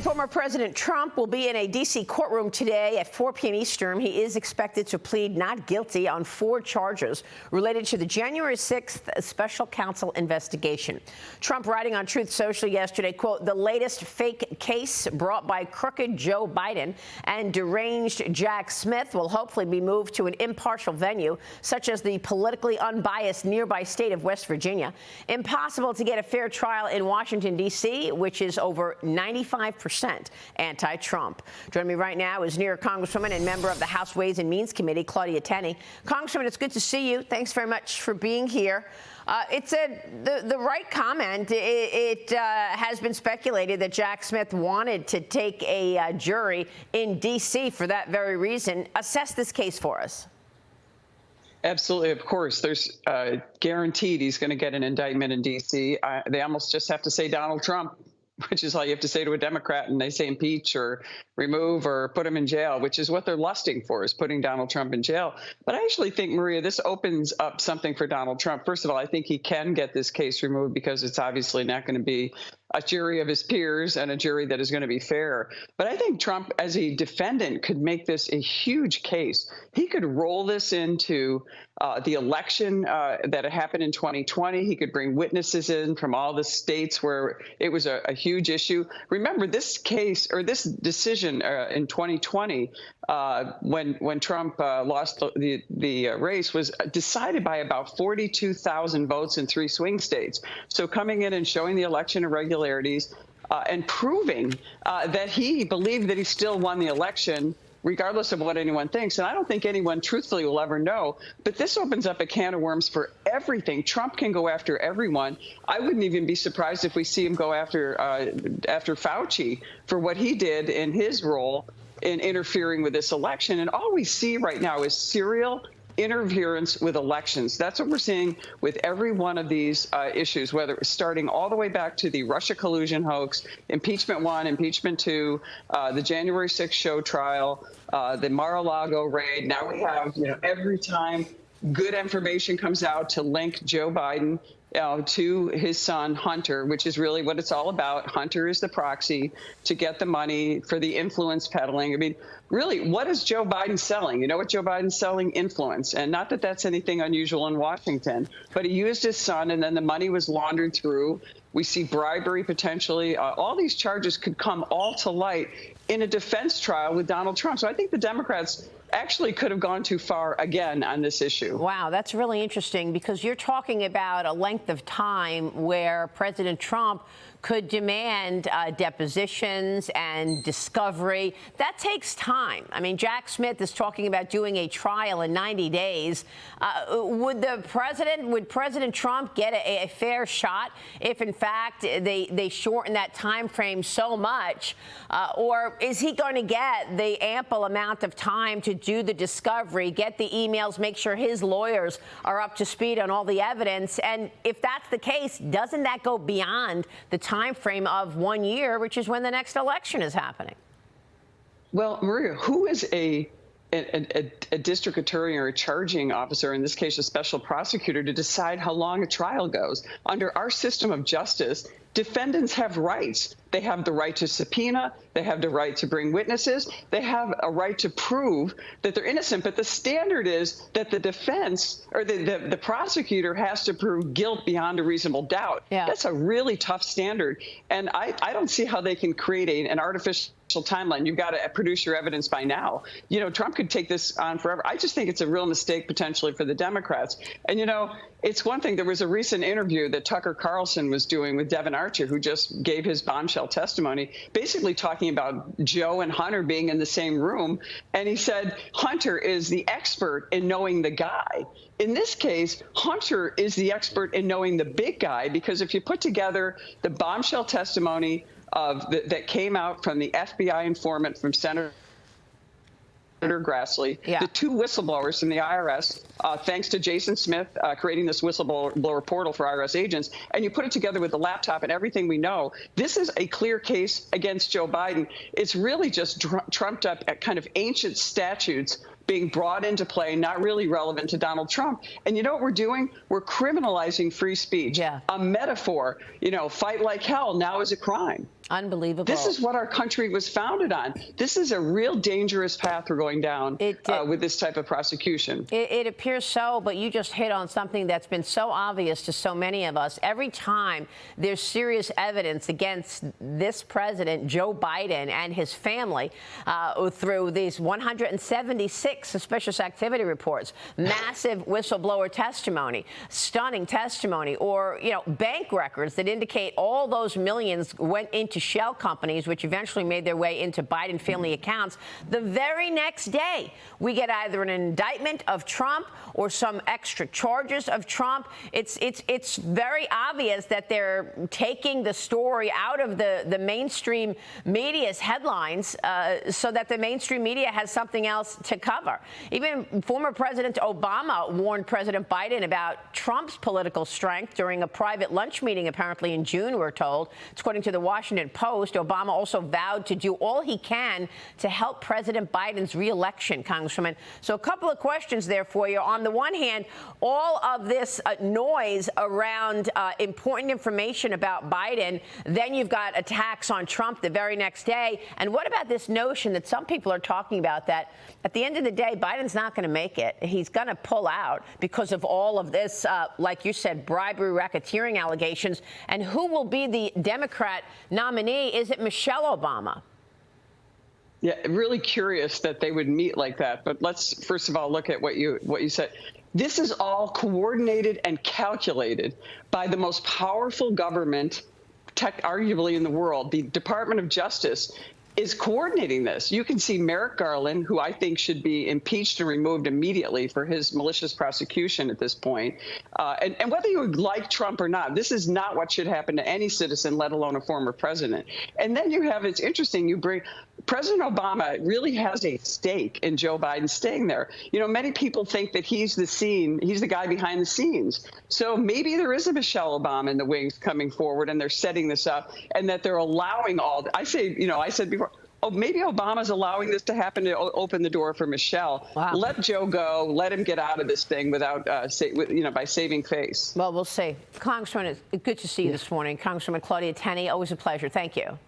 Former President Trump will be in a D.C. courtroom today at 4 p.m. Eastern. He is expected to plead not guilty on 4 charges related to the January 6th special counsel investigation. Trump writing on Truth Social yesterday, quote, the latest fake case brought by crooked Joe Biden and deranged Jack Smith will hopefully be moved to an impartial venue, such as the politically unbiased nearby state of West Virginia. Impossible to get a fair trial in Washington, D.C., which is over 95% anti-Trump. Joining me right now is New York Congresswoman and member of the House Ways and Means Committee, Claudia Tenney. Congresswoman, it's good to see you. Thanks very much for being here. It's the right comment. It has been speculated that Jack Smith wanted to take a jury in D.C. for that very reason. Assess this case for us. Absolutely. Of course, there's guaranteed he's going to get an indictment in D.C. They almost just have to say Donald Trump, which is all you have to say to a Democrat, and they say impeach or remove or put him in jail, which is what they're lusting for, is putting Donald Trump in jail. But I actually think, Maria, this opens up something for Donald Trump. First of all, I think he can get this case removed because it's obviously not going to be a jury of his peers and a jury that is going to be fair. But I think Trump, as a defendant, could make this a huge case. He could roll this into the election that happened in 2020. He could bring witnesses in from all the states where it was a huge issue. Remember, this case or this decision in 2020, when Trump lost the race, was decided by about 42,000 votes in 3 swing states. So coming in and showing the election irregularities and proving that he believed that he still won the election, regardless of what anyone thinks. And I don't think anyone truthfully will ever know. But this opens up a can of worms for everything. Trump can go after everyone. I wouldn't even be surprised if we see him go after Fauci for what he did in his role in interfering with this election. And all we see right now is serial interference with elections. That's what we're seeing with every one of these issues, whether it's starting all the way back to the Russia collusion hoax, impeachment 1, impeachment 2, the January 6th show trial, the Mar-a-Lago raid. Now we have, every time good information comes out to link Joe Biden to his son, Hunter, which is really what it's all about. Hunter is the proxy to get the money for the influence peddling. I mean, really, what is Joe Biden selling? You know what Joe Biden's selling? Influence. And not that that's anything unusual in Washington, but he used his son, and then the money was laundered through. We see bribery potentially. All these charges could come all to light in a defense trial with Donald Trump. So I think the Democrats actually could have gone too far again on this issue. Wow, that's really interesting, because you're talking about a length of time where President Trump could demand depositions and discovery. That takes time. I mean, Jack Smith is talking about doing a trial in 90 days. Would President Trump get a fair shot if, in fact, they shorten that time frame so much? Or is he going to get the ample amount of time to do the discovery, get the emails, make sure his lawyers are up to speed on all the evidence? And if that's the case, doesn't that go beyond the time frame of 1 year, which is when the next election is happening? Well, Maria, who is a district attorney or a charging officer, in this case a special prosecutor, to decide how long a trial goes? Under our system of justice, defendants have rights. They have the right to subpoena. They have the right to bring witnesses. They have a right to prove that they're innocent. But the standard is that the defense or the prosecutor has to prove guilt beyond a reasonable doubt. Yeah. That's a really tough standard. And I don't see how they can create an artificial timeline. You've got to produce your evidence by now. Trump could take this on forever. I just think it's a real mistake potentially for the Democrats. And, it's one thing. There was a recent interview that Tucker Carlson was doing with Devin Archer, who just gave his bombshell testimony, basically talking about Joe and Hunter being in the same room. And he said Hunter is the expert in knowing the guy. In this case, Hunter is the expert in knowing the big guy, because if you put together the bombshell testimony that came out from the FBI informant from Senator Grassley, the 2 whistleblowers from the IRS, thanks to Jason Smith creating this whistleblower portal for IRS agents, and you put it together with the laptop and everything we know, this is a clear case against Joe Biden. It's really just trumped up at kind of ancient statutes being brought into play, not really relevant to Donald Trump. And you know what we're doing? We're criminalizing free speech. A metaphor, fight like hell now is a crime. Unbelievable. This is what our country was founded on. This is a real dangerous path we're going down with this type of prosecution. It appears so, but you just hit on something that's been so obvious to so many of us. Every time there's serious evidence against this president, Joe Biden, and his family through these 176 suspicious activity reports, massive whistleblower testimony, stunning testimony, or, bank records that indicate all those millions went into shell companies, which eventually made their way into Biden family accounts. The very next day, we get either an indictment of Trump or some extra charges of Trump. It's very obvious that they're taking the story out of the mainstream media's headlines so that the mainstream media has something else to cover. Even former President Obama warned President Biden about Trump's political strength during a private lunch meeting, apparently in June, we're told. According to the Washington Post, Obama also vowed to do all he can to help President Biden's reelection, Congresswoman. So a couple of questions there for you. On the one hand, all of this noise around important information about Biden, then you've got attacks on Trump the very next day. And what about this notion that some people are talking about that at the end of the day, Biden's not going to make it. He's going to pull out because of all of this, like you said, bribery, racketeering allegations. And who will be the Democrat nominee? Is it Michelle Obama? Yeah, really curious that they would meet like that. But let's first of all look at what you said. This is all coordinated and calculated by the most powerful government, arguably in the world. The Department of Justice is coordinating this. You can see Merrick Garland, who I think should be impeached and removed immediately for his malicious prosecution at this point. And whether you like Trump or not, this is not what should happen to any citizen, let alone a former president. And then you have, it's interesting, you bring President Obama really has a stake in Joe Biden staying there. Many people think that he's the guy behind the scenes. So maybe there is a Michelle Obama in the wings coming forward, and they're setting this up, and that they're allowing I said before, maybe Obama's allowing this to happen to open the door for Michelle. Wow. Let Joe go. Let him get out of this thing without, by saving face. Well, we'll see. Congresswoman, it's good to see you this morning. Congresswoman Claudia Tenney, always a pleasure. Thank you.